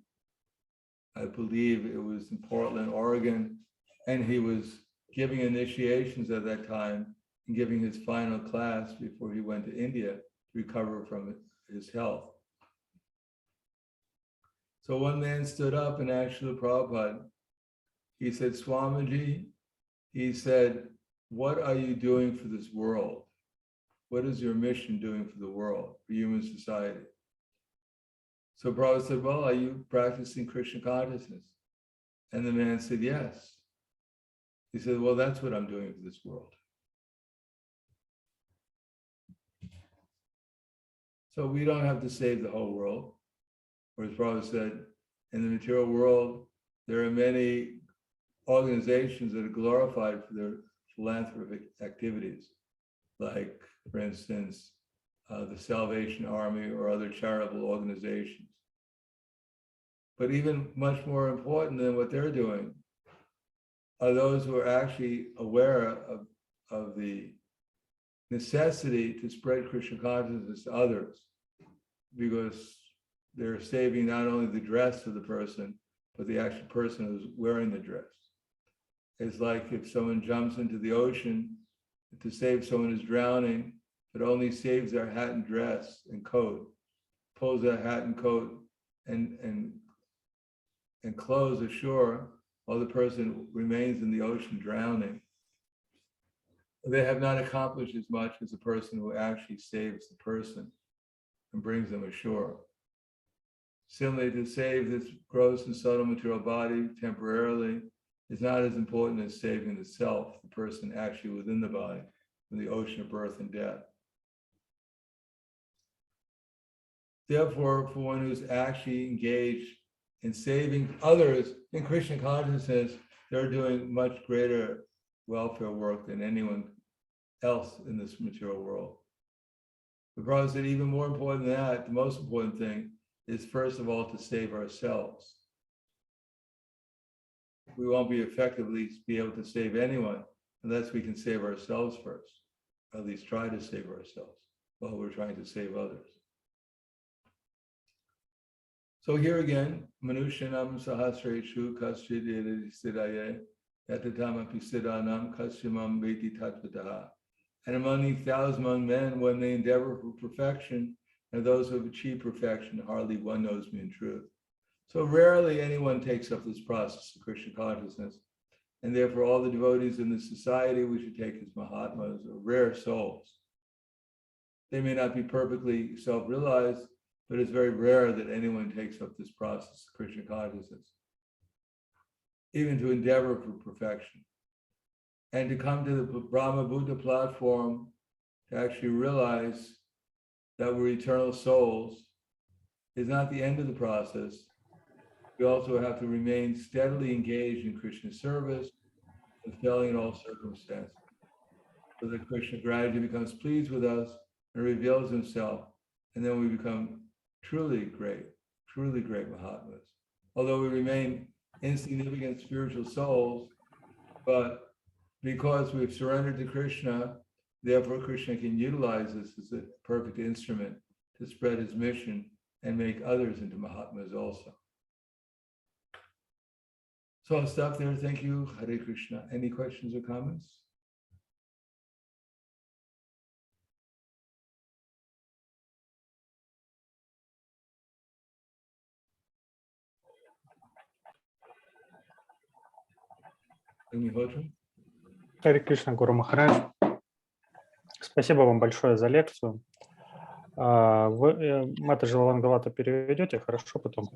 I believe it was in Portland, Oregon, and he was giving initiations at that time and giving his final class before he went to India to recover from his health. So one man stood up and asked Srila Prabhupada, he said, Swamiji, he said, what are you doing for this world? What is your mission doing for the world, for human society? So Prabhupada said, well, are you practicing Krishna consciousness? And the man said, yes. He said, well, that's what I'm doing for this world. So we don't have to save the whole world. Or as Prabhupada said, in the material world, there are many organizations that are glorified for their philanthropic activities, like, for instance, the Salvation Army or other charitable organizations. But even much more important than what they're doing are those who are actually aware of the necessity to spread Krishna consciousness to others, because they're saving not only the dress of the person, but the actual person who's wearing the dress. It's like if someone jumps into the ocean to save someone who's drowning, but only saves their hat and dress and coat, pulls that hat and coat and clothes ashore while the person remains in the ocean drowning. They have not accomplished as much as the person who actually saves the person and brings them ashore. Similarly, to save this gross and subtle material body temporarily is not as important as saving the self, the person actually within the body, from the ocean of birth and death. Therefore, for one who's actually engaged in saving others in Krishna consciousness, they're doing much greater welfare work than anyone else in this material world. The Prabhupada said even more important than that, the most important thing is first of all to save ourselves. We won't be effectively be able to save anyone unless we can save ourselves first, or at least try to save ourselves while we're trying to save others. So here again, Manushanam Sahasreshu Kaschid Sidaye Yatatam Siddhanam Kasyamam Veti Tatvataha. And among these 1,000 among men, when they endeavor for perfection, and those who have achieved perfection, hardly one knows me in truth. So rarely anyone takes up this process of Krishna consciousness. And therefore all the devotees in this society we should take as Mahatmas or rare souls. They may not be perfectly self-realized, but it's very rare that anyone takes up this process of Krishna consciousness, even to endeavor for perfection. And to come to the Brahma Buddha platform to actually realize that we're eternal souls is not the end of the process. We also have to remain steadily engaged in Krishna service, fulfilling in all circumstances, so that Krishna gradually becomes pleased with us and reveals himself, and then we become truly great Mahatmas. Although we remain insignificant spiritual souls, but because we've surrendered to Krishna, therefore Krishna can utilize us as a perfect instrument to spread his mission and make others into Mahatmas also. So I'll stop there. Thank you. Hare Krishna. Any questions or comments? Харе Кришна, Гуру Махарадж. Спасибо вам большое за лекцию. Вы Матаджи Лавангавата переведете, хорошо потом.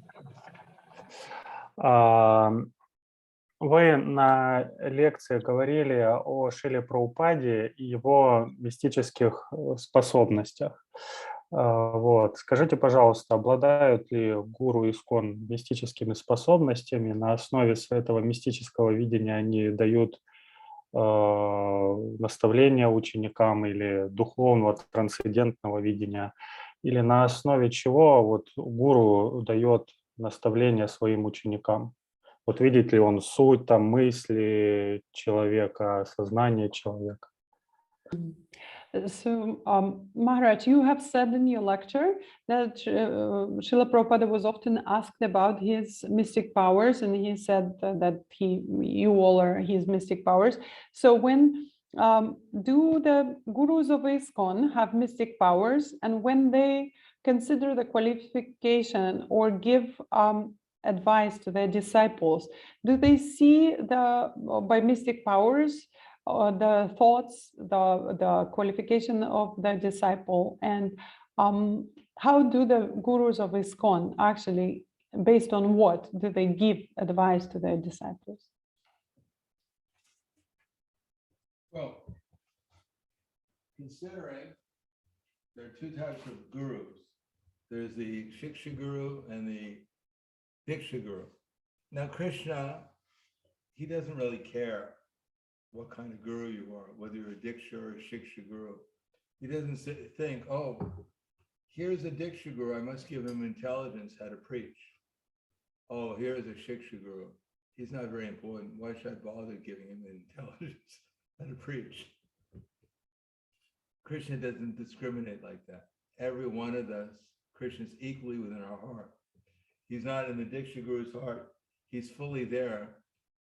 Вы на лекции говорили о Шриле Прабхупаде и его мистических способностях. Вот. Скажите, пожалуйста, обладают ли гуру ИСКОН мистическими способностями? На основе этого мистического видения они дают наставления ученикам или духовного трансцендентного видения? Или на основе чего вот гуру дает наставления своим ученикам? Вот видит ли он суть, там, мысли человека, сознание человека? So, Maharaj, you have said in your lecture that Srila Prabhupada was often asked about his mystic powers, and he said that you all are his mystic powers. So when do the gurus of ISKCON have mystic powers, and when they consider the qualification or give advice to their disciples, do they see by mystic powers the thoughts, the qualification of the disciple, and how do the gurus of ISKCON actually, based on what, do they give advice to their disciples? Well, considering there are two types of gurus. There's the Shiksha Guru and the Diksha Guru. Now Krishna, he doesn't really care what kind of guru you are, whether you're a Diksha or a Shiksha Guru. He doesn't think, oh, here's a Diksha Guru, I must give him intelligence how to preach. Oh, here's a Shiksha Guru. He's not very important. Why should I bother giving him intelligence how to preach? Krishna doesn't discriminate like that. Every one of us, Krishna is equally within our heart. He's not in the Diksha Guru's heart. He's fully there.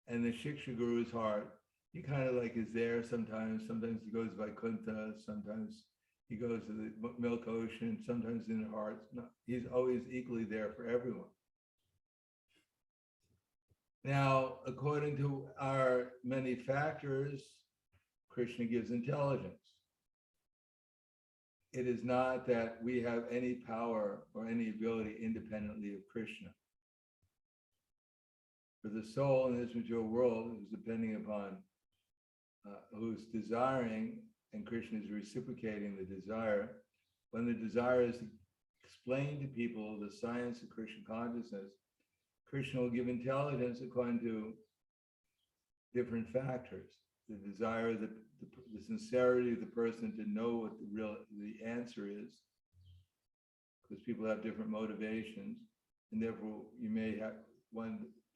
And the Shiksha Guru's heart, he kind of like is there sometimes. Sometimes he goes by Vaikuntha. Sometimes he goes to the milk ocean. Sometimes in the heart. No, he's always equally there for everyone. Now, according to our many factors, Krishna gives intelligence. It is not that we have any power or any ability independently of Krishna. For the soul in this material world is depending upon who's desiring, and Krishna is reciprocating the desire. When the desire is to explain to people the science of Krishna consciousness, Krishna will give intelligence according to different factors. The desire, the sincerity of the person to know what the answer is, because people have different motivations, and therefore you may have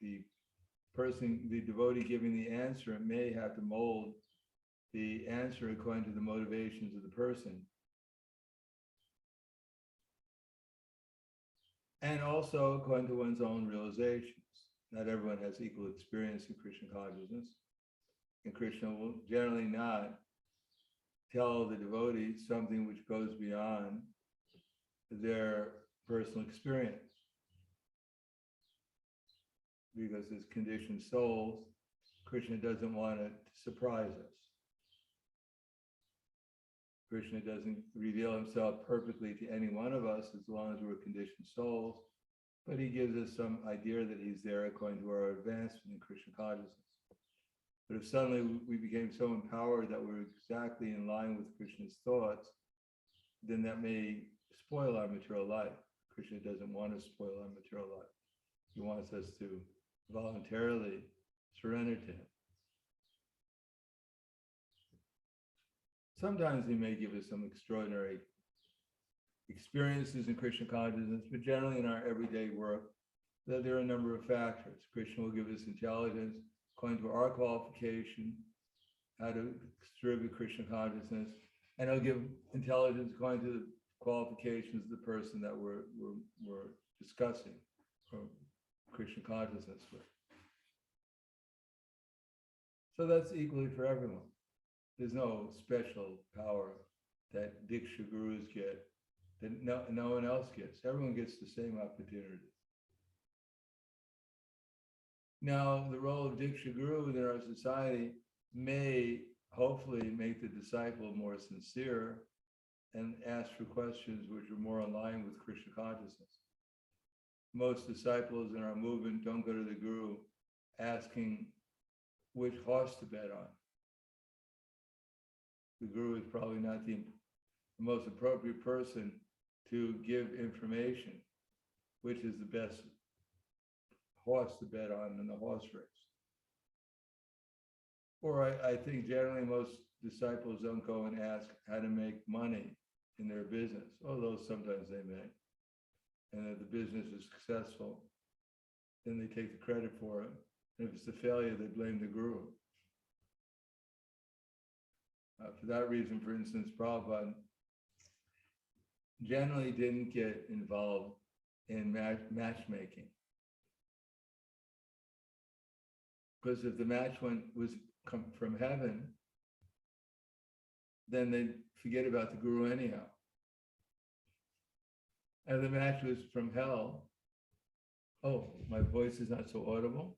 the devotee giving the answer may have to mold the answer according to the motivations of the person. And also according to one's own realizations. Not everyone has equal experience in Krishna consciousness. And Krishna will generally not tell the devotee something which goes beyond their personal experience. Because as conditioned souls, Krishna doesn't want to surprise us. Krishna doesn't reveal himself perfectly to any one of us as long as we're conditioned souls, but he gives us some idea that he's there according to our advancement in Krishna consciousness. But if suddenly we became so empowered that we're exactly in line with Krishna's thoughts, then that may spoil our material life. Krishna doesn't want to spoil our material life. He wants us to voluntarily surrender to him. Sometimes he may give us some extraordinary experiences in Krishna consciousness, but generally in our everyday work, that there are a number of factors. Krishna will give us intelligence according to our qualification, how to distribute Krishna consciousness, and he'll give intelligence according to the qualifications of the person that we're discussing Krishna consciousness with. So that's equally for everyone. There's no special power that Diksha Gurus get that no one else gets. Everyone gets the same opportunity. Now, the role of Diksha Guru in our society may hopefully make the disciple more sincere and ask for questions which are more in line with Krishna consciousness. Most disciples in our movement don't go to the Guru asking which horse to bet on. The Guru is probably not the most appropriate person to give information, which is the best horse to bet on in the horse race. Or I think generally most disciples don't go and ask how to make money in their business, although sometimes they may. And if the business is successful, then they take the credit for it. And if it's a failure, they blame the Guru. For that reason, for instance, Prabhupada generally didn't get involved in matchmaking. Because if the match was come from heaven, then they'd forget about the Guru anyhow. And the match was from hell. Oh, my voice is not so audible.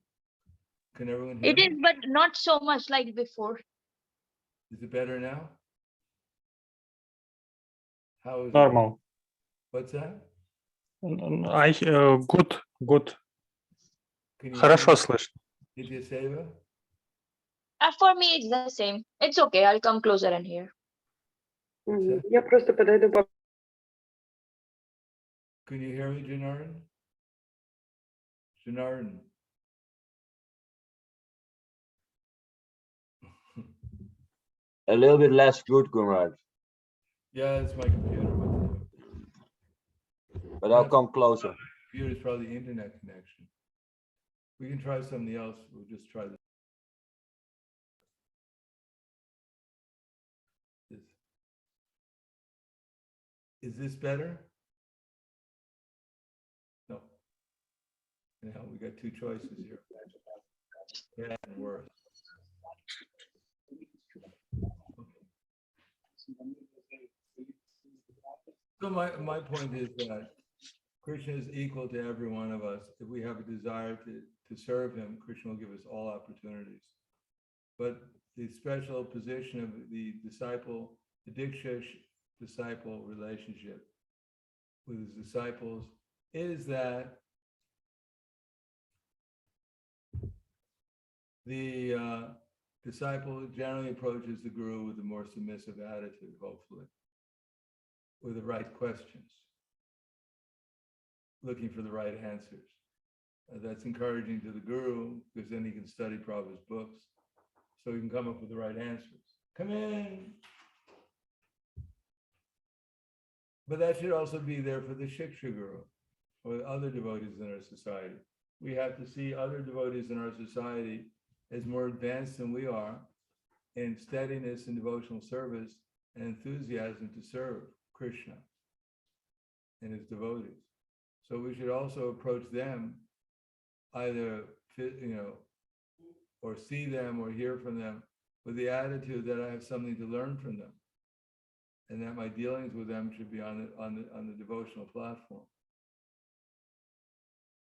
Can everyone hear me? It is, but not so much like before. Is it better now? How is Normal. it? What's that? Good. Can you Хорошо hear слышно. me? Nitya Seva? For me, it's the same. It's okay. I'll come closer and hear. Mгм. Я просто подойду Can you hear me, Janaran? Janardhan. A little bit less good, Gurmaharaj, Yeah, it's my computer. but I'll come closer. Computer is probably the internet connection. We can try something else. We'll just try this. Is this better? No. Now we got two choices here. Bad and worse. So my point is that Krishna is equal to every one of us. If we have a desire to serve him, Krishna will give us all opportunities. But the special position of the disciple, the Diksha disciple relationship with his disciples is that the disciple generally approaches the guru with a more submissive attitude, hopefully, with the right questions, looking for the right answers. That's encouraging to the guru, because then he can study Prabhupada's books, so he can come up with the right answers. Come in. But that should also be there for the Shiksha Guru or other devotees in our society. We have to see other devotees in our society as more advanced than we are in steadiness and devotional service and enthusiasm to serve Krishna and his devotees. So we should also approach them, either, or see them or hear from them with the attitude that I have something to learn from them, and that my dealings with them should be on the devotional platform.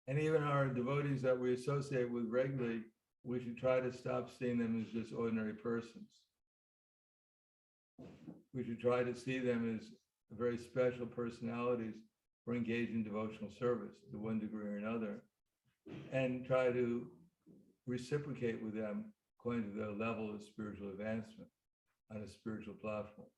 And even our devotees that we associate with regularly, we should try to stop seeing them as just ordinary persons. We should try to see them as very special personalities who are engaged in devotional service to one degree or another, and try to reciprocate with them according to their level of spiritual advancement on a spiritual platform.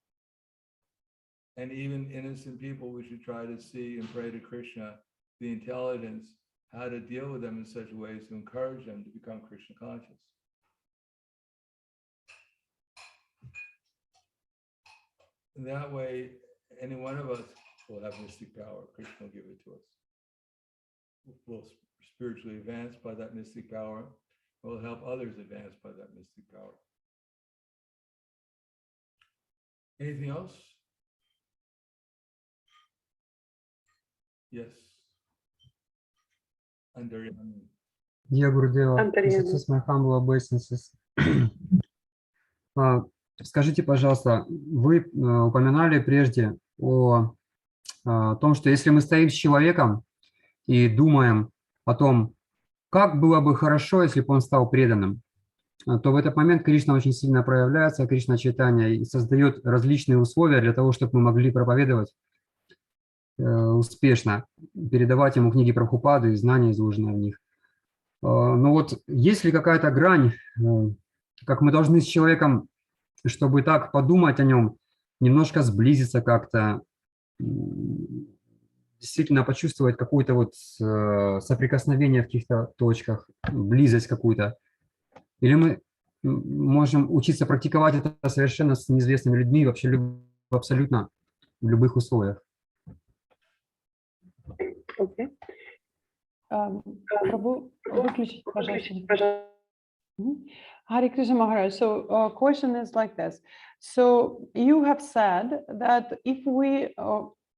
And even innocent people, we should try to see and pray to Krishna the intelligence, how to deal with them in such a way to encourage them to become Krishna conscious. And that way, any one of us will have mystic power. Krishna will give it to us. We'll spiritually advance by that mystic power. We'll help others advance by that mystic power. Anything else? Yes. Andaryan. Dear Gurudeva, Andaryan. this is my humble obeisances. Скажите, пожалуйста, вы упоминали прежде о том, что если мы стоим с человеком и думаем о том, как было бы хорошо, если бы он стал преданным, то в этот момент Кришна очень сильно проявляется, Кришна чайтанья, и создает различные условия для того, чтобы мы могли проповедовать успешно, передавать ему книги Прабхупады и знания, изложенные в них. Но вот есть ли какая-то грань, как мы должны с человеком, чтобы так подумать о нем, немножко сблизиться как-то, действительно почувствовать какое-то вот соприкосновение в каких-то точках, близость какую-то? Или мы можем учиться практиковать это совершенно с неизвестными людьми, вообще абсолютно в любых условиях? Okay. Prabhu, выключите, пожалуйста. Hare Krishna Maharaj. So question is like this. So you have said that if we,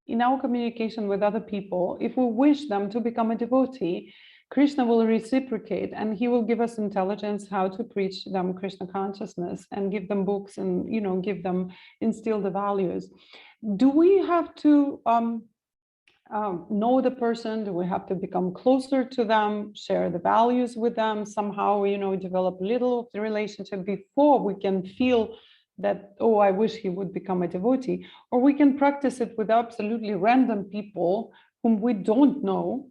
in our communication with other people, if we wish them to become a devotee, Krishna will reciprocate and he will give us intelligence how to preach them Krishna consciousness and give them books and, give them, instill the values. Do we have to know the person? Do we have to become closer to them, share the values with them, somehow, develop a little of the relationship before we can feel that, oh, I wish he would become a devotee? Or we can practice it with absolutely random people whom we don't know,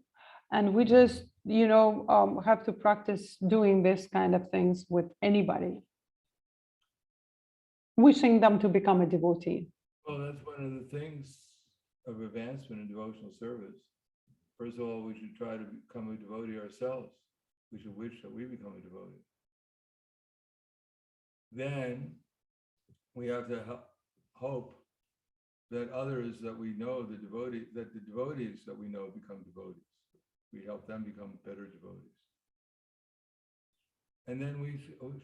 and we just, have to practice doing this kind of things with anybody, wishing them to become a devotee. Well, that's one of the things of advancement in devotional service, first of all, we should try to become a devotee ourselves. We should wish that we become a devotee. Then we have to hope that others that we know, the devotees that we know become devotees. We help them become better devotees. And then we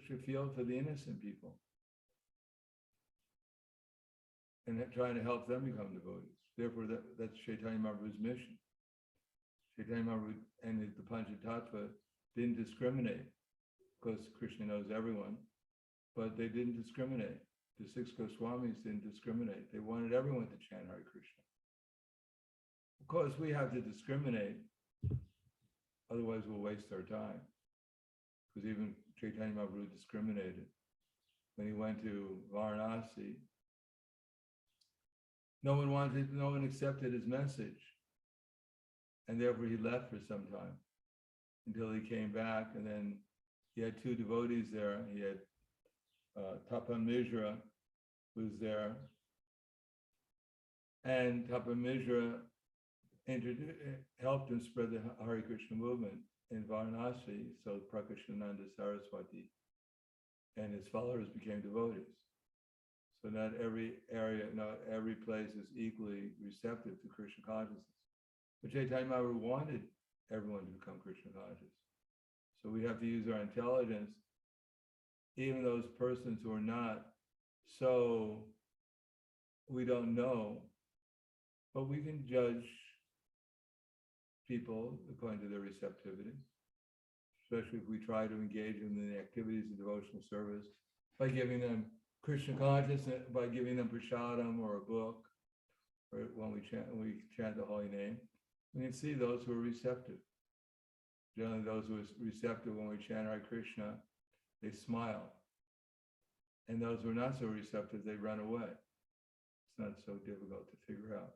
should feel for the innocent people and trying to help them become devotees. Therefore, that's Chaitanya Mahaprabhu's mission. Chaitanya Mahaprabhu and the Panchatattva didn't discriminate, because Krishna knows everyone, but they didn't discriminate. The 6 Goswamis didn't discriminate. They wanted everyone to chant Hare Krishna. Of course, we have to discriminate, otherwise we'll waste our time. Because even Chaitanya Mahaprabhu discriminated. When he went to Varanasi, no one accepted his message. And therefore he left for some time until he came back, and then he had 2 devotees there. He had Tapan Mishra was there, and Tapan Mishra helped him spread the Hare Krishna movement in Varanasi. So Prakashananda Saraswati and his followers became devotees. So not every area, not every place is equally receptive to Krishna consciousness. But Chaitanya Mahaprabhu wanted everyone to become Krishna conscious. So we have to use our intelligence, even those persons who are not, so we don't know, but we can judge people according to their receptivity, especially if we try to engage them in the activities of devotional service by giving them Krishna consciousness, by giving them prasadam or a book, or when we chant the holy name. We can see those who are receptive. Generally, those who are receptive when we chant Hare Krishna, they smile. And those who are not so receptive, they run away. It's not so difficult to figure out.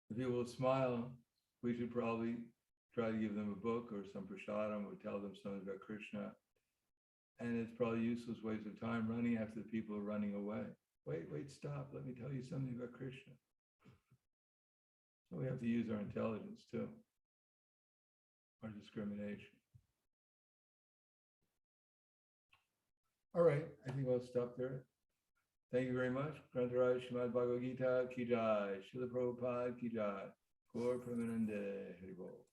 If people will smile, we should probably try to give them a book or some prasadam or tell them something about Krishna. And it's probably useless waste of time running after the people are running away. Wait, stop. Let me tell you something about Krishna. So we have to use our intelligence too, our discrimination. All right, I think I'll stop there. Thank you very much. Grantaraj Srimad Bhagavad Gita ki jai, Srila Prabhupada ki jai, Gaur Premanande Hari Bol.